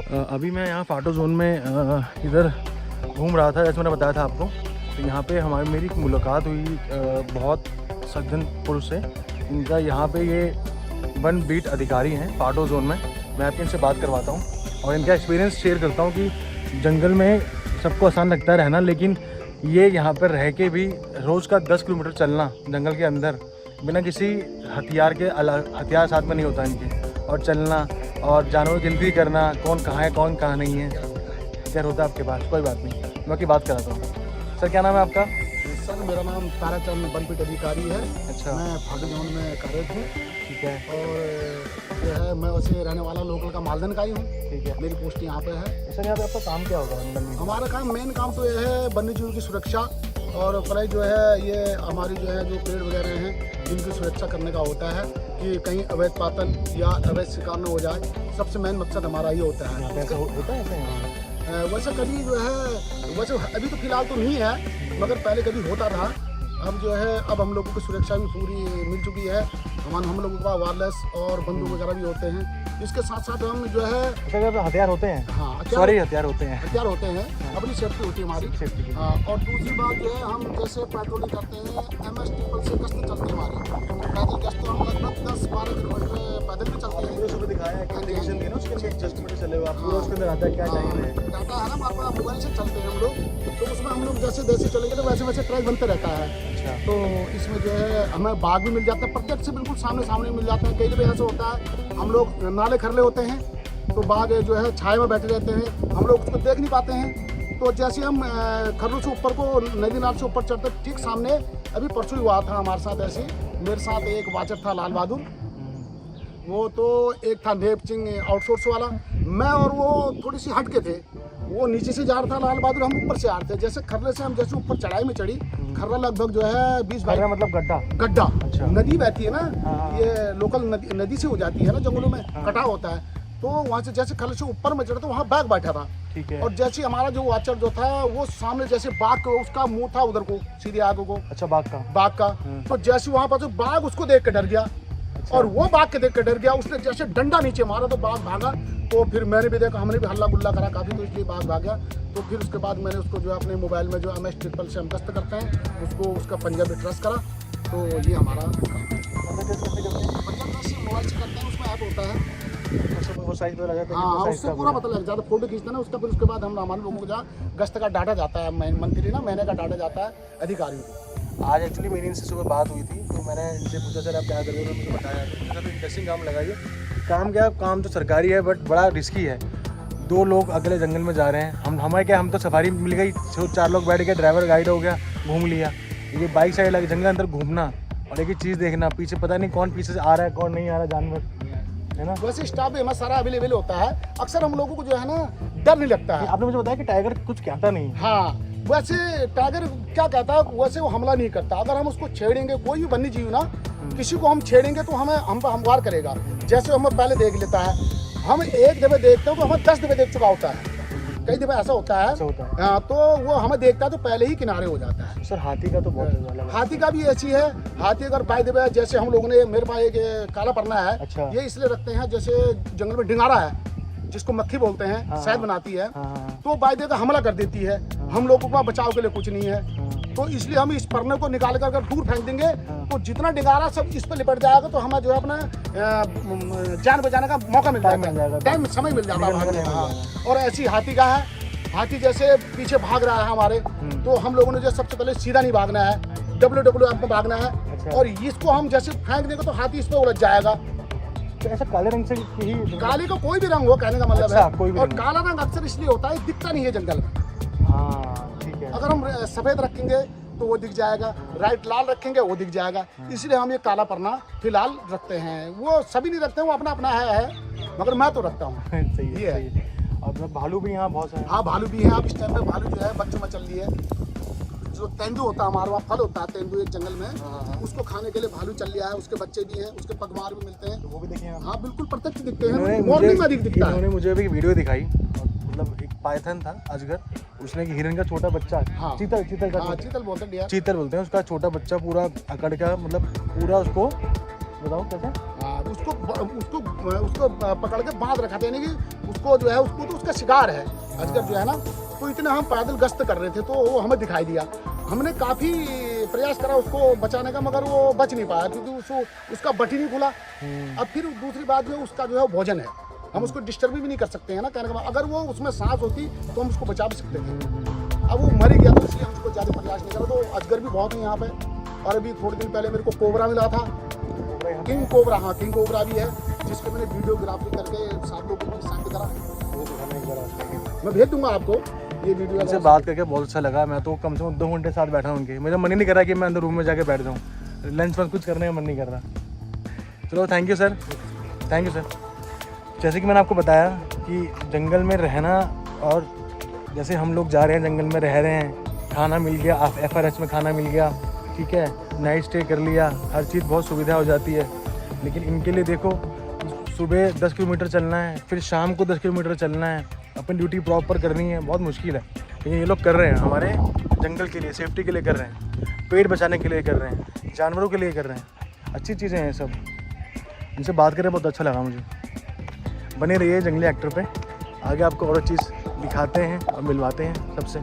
अभी मैं यहाँ फाटो जोन में इधर घूम रहा था, जैसे मैंने बताया था आपको। तो यहाँ पे मेरी एक मुलाकात हुई बहुत सज्जन पुरुष से। इनका यहाँ पे ये वन बीट अधिकारी हैं फाटो जोन में। मैं आपको इनसे बात करवाता हूँ और इनका एक्सपीरियंस शेयर करता हूँ कि जंगल में सबको आसान लगता है रहना, लेकिन ये यहाँ पर रह के भी रोज़ का 10 किलोमीटर चलना जंगल के अंदर बिना किसी हथियार साथ में नहीं होता इनके, और चलना और जानवरों की गिनती करना, कौन कहाँ है कौन कहाँ नहीं है, क्या होता है आपके पास। कोई बात नहीं, मैं आपकी बात कराता हूँ। सर क्या नाम है आपका? सर मेरा नाम ताराचंद बनपीट अधिकारी है। अच्छा, मैं फाटो जोन में कार्यरत हूँ। ठीक है। और जो है मैं वैसे रहने वाला लोकल का मालदन का ही हूँ। ठीक है। मेरी पोस्ट यहाँ पे है। सर यहाँ पे आपका काम क्या होगा? हमारा काम मेन काम तो ये है वन्य जीव की सुरक्षा, और प्लस जो है ये हमारी जो है जो पेड़ वगैरह हैं जिनकी सुरक्षा करने का होता है कि कहीं अवैध पातन या अवैध शिकार न हो जाए। सबसे मेन मकसद हमारा ये होता है। होता है ऐसे? वैसे कभी जो है, वैसे अभी तो फिलहाल तो नहीं है, मगर पहले कभी होता था। अब जो है अब हम लोगों की सुरक्षा भी पूरी मिल चुकी है। हम लोगों का वायरलेस और बंदूक वगैरह भी होते हैं। इसके साथ साथ हम जो है हथियार होते हैं। हाँ, सॉरी, हथियार होते हैं। हथियार होते हैं। अपनी सेफ्टी होती है हमारी सेफ्टी। हाँ, और दूसरी बात जो है हम जैसे पेट्रोलिंग करते हैं, MS ट्रिपल से गश्त चलती है हमारी। पैदल गश्त हम लगभग 10-12 किलोमीटर पैदल भी चलते हैं। सुबह दिखाया है एप्लीकेशन की ना, उसके अंदर एडजस्टमेंट चले हुए आप पूरा उसके अंदर आता है क्या चाहिए डाटा है ना हमारे पास, मोबाइल से चलते हैं हम लोग। तो उसमें हम लोग जैसे जैसे चलेंगे तो वैसे वैसे ट्रैक बनते रहता है। अच्छा। तो इसमें जो है हमें बाघ भी मिल जाता है, प्रत्यक्ष से बिल्कुल सामने सामने मिल जाता है। कई जगह ऐसा होता है हम लोग नाले खरले होते हैं तो बाघ जो है छाए में बैठे रहते हैं, हम लोग उसको देख नहीं पाते हैं। तो जैसे हम खरलू से ऊपर को नदी नाल से ऊपर चढ़ते, ठीक सामने अभी परसों हुआ था हमारे साथ ऐसे। मेरे साथ एक वाचर था लाल बहादुर, वो तो एक था नेपचिंग आउटसोर्स वाला। मैं और वो थोड़ी सी हट के थे। वो नीचे से जा रहा था लाल बहादुर, हम ऊपर से आ रहे थे। जैसे खरले से हम जैसे ऊपर चढ़ाई में चढ़ी, खर्रा लगभग जो है 20-22 मतलब गड्ढा। अच्छा। नदी बहती है ना, हाँ। ये लोकल नदी से हो जाती है ना, जंगलों में कटाव होता है। तो वहाँ से जैसे खरले से ऊपर में चढ़े तो वहाँ बाघ बैठा था। ठीक है। और जैसे हमारा जो वाचर जो था वो सामने जैसे बाघ को, उसका मुंह था उधर को सीधे आगे को। अच्छा, बाघ का। तो जैसे वहाँ पर बाघ उसको देख के डर गया। अच्छा। और वो बाघ के देख के डर गया, उसने जैसे डंडा नीचे मारा तो बाघ भागा। तो फिर मैंने भी देखा, हमने भी हल्ला गुल्ला करा काफी, तो इसलिए बाघ भाग गया। तो फिर उसके बाद मैंने उसको जो है अपने मोबाइल में जो MS ट्रिपल से हम गश्त करते हैं उसको, उसका पंजा भी ट्रस्ट करा। तो ये हमारा काम है। पंजा ट्रस्ट मोबाइल से करते हैं, उसमें ऐप होता है। वो साइज पे लगा था। हाँ, उससे पूरा पता लग जाता है। फोटो खींचते हैं ना उसका, फिर उसके बाद हम हमारे लोगों को जहाँ गश्त का डाटा जाता है, मंथली ना महीने का डाटा जाता है अधिकारियों को। आज एक्चुअली मेरी इनसे सुबह बात हुई थी, तो मैंने इनसे पूछा सर आप क्या कर रहे हो, मुझे बताया तो इंटरेस्टिंग काम लगाइए। काम क्या, काम तो सरकारी है बट बड़ा रिस्की है। 2 लोग अकेले जंगल में जा रहे हैं। हमें क्या, हम तो सफारी मिल गई, 4 लोग बैठ गए, ड्राइवर गाइड हो गया, घूम लिया। ये बाइक साइड लगे जंगल अंदर घूमना और एक ही चीज़ देखना, पीछे पता नहीं कौन पीछे से आ रहा है कौन नहीं आ रहा, जानवर है ना। वैसे स्टाफ भी हमारा सारा अवेलेबल होता है। अक्सर हम लोगों को जो है ना डर नहीं लगता है। आपने मुझे बताया कि टाइगर कुछ कहता नहीं। हाँ, वैसे टाइगर क्या कहता है, वैसे वो हमला नहीं करता। अगर हम उसको छेड़ेंगे, कोई भी वन्य जीव ना, किसी को हम छेड़ेंगे तो हम पर हमवार करेगा। जैसे हमें पहले देख लेता है, हम एक दफे देखते हैं तो हमें 10 दफे देख चुका होता है। कई दफे ऐसा होता है। हाँ, तो वो हमें देखता है तो पहले ही किनारे हो जाता है। सर हाथी का तो बहुत, हाथी का भी ऐसी है। हाथी अगर बाय द वे, जैसे हम लोगों ने, मेरे पास एक काला परना है। अच्छा। ये इसलिए रखते हैं, जैसे जंगल में डिंगारा है जिसको मक्खी बोलते हैं। हाँ। शहद बनाती है। हाँ। तो बाय द वे हमला कर देती है। हाँ। हम लोगों का बचाव के लिए कुछ नहीं है। हाँ। तो इसलिए हम इस परने को निकाल कर अगर दूर फेंक देंगे। हाँ। तो जितना डिंगारा सब इस पर लिपट जाएगा तो हमें जो है अपना जान बचाने का मौका मिल जाएगा, टाइम समय मिल जाता है। और ऐसी हाथी का है, हाथी जैसे पीछे भाग रहा है हमारे, तो हम लोगों ने जो सबसे पहले सीधा नहीं भागना है, WWF में भागना है। अच्छा। और इसको हम जैसे फेंक देंगे तो हाथी इस पर उलझ जाएगा। तो ऐसा काले रंग से ही, काले का कोई भी रंग हो कहने का मतलब। अच्छा, है कोई भी और काला रंग अक्सर इसलिए होता है दिखता नहीं है जंगल में। हाँ, ठीक है। अगर हम सफेद रखेंगे तो वो दिख जाएगा, राइट लाल रखेंगे वो दिख जाएगा। इसलिए हम ये काला परना फिलहाल रखते हैं। वो सभी नहीं रखते हैं, वो अपना अपना है मगर मैं तो रखता हूँ। सही है। और भालू भी यहाँ बहुत सारे। हाँ, भालू भी है। अब इस टाइम पे भालू जो है बच्चों में चल रही है। जो तेंदू होता है हमारे वहाँ फल होता है तेंदू एक जंगल में, उसको खाने के लिए भालू चल रहा है। उसके बच्चे भी हैं, उसके पगमार भी मिलते हैं। तो वो भी देखे हैं? हाँ, बिल्कुल प्रत्यक्ष दिखते हैं। मॉर्निंग में अधिक दिखता है। उन्होंने मुझे भी वीडियो दिखाई, मतलब एक पाइथन था अजगर, उसने एक हिरन का छोटा बच्चा, हाँ। चीतल बोलते हैं उसका छोटा बच्चा पूरा अकड़ का, मतलब पूरा उसको बताओ कैसे, उसको पकड़ के बांध रखा था, यानी कि उसको जो है उसको तो उसका शिकार है अजगर जो है ना। तो इतने हम पैदल गश्त कर रहे थे तो वो हमें दिखाई दिया। हमने काफ़ी प्रयास करा उसको बचाने का, मगर वो बच नहीं पाया क्योंकि उसका बट ही नहीं खुला। अब फिर दूसरी बात जो है उसका जो है भोजन है, हम उसको डिस्टर्ब भी नहीं कर सकते हैं ना। कहने का अगर वो उसमें सांस होती तो हम उसको बचा भी सकते थे। अब वो मर ही गया तो इसलिए हम उसको ज़्यादा प्रयास नहीं करा। तो अजगर भी बहुत है यहाँ पे। और अभी थोड़े दिन पहले मेरे को कोबरा मिला था, किंग कोबरा। हाँ, किंग कोबरा भी है, जिसको मैंने वीडियोग्राफी करके 7 लोगों को साथ करा। मैं भेज दूंगा आपको ये वीडियो। उनसे बात करके बहुत अच्छा लगा। मैं तो कम से कम 2 घंटे साथ बैठा हूँ उनके। मेरा मन ही नहीं कर रहा कि मैं अंदर रूम में जाके बैठ जाऊँ। लंच वंच कुछ करने का मन नहीं कर रहा। चलो thank you sir, thank you sir. जैसे कि मैंने आपको बताया कि जंगल में रहना, और जैसे हम लोग जा रहे हैं जंगल में रह रहे हैं, खाना मिल गया, FRS में खाना मिल गया, ठीक है, नाइट स्टे कर लिया, हर चीज़ बहुत सुविधा हो जाती है। लेकिन इनके लिए देखो, सुबह 10 किलोमीटर चलना है, फिर शाम को 10 किलोमीटर चलना है, अपनी ड्यूटी प्रॉपर करनी है, बहुत मुश्किल है। लेकिन ये लोग कर रहे हैं हमारे जंगल के लिए, सेफ्टी के लिए कर रहे हैं, पेड़ बचाने के लिए कर रहे हैं, जानवरों के लिए कर रहे हैं। अच्छी चीज़ें हैं सब। इनसे बात करके बहुत अच्छा लगा मुझे। बने रहिए जंगली एक्टर पे, आगे आपको और चीज़ दिखाते हैं और मिलवाते हैं सबसे।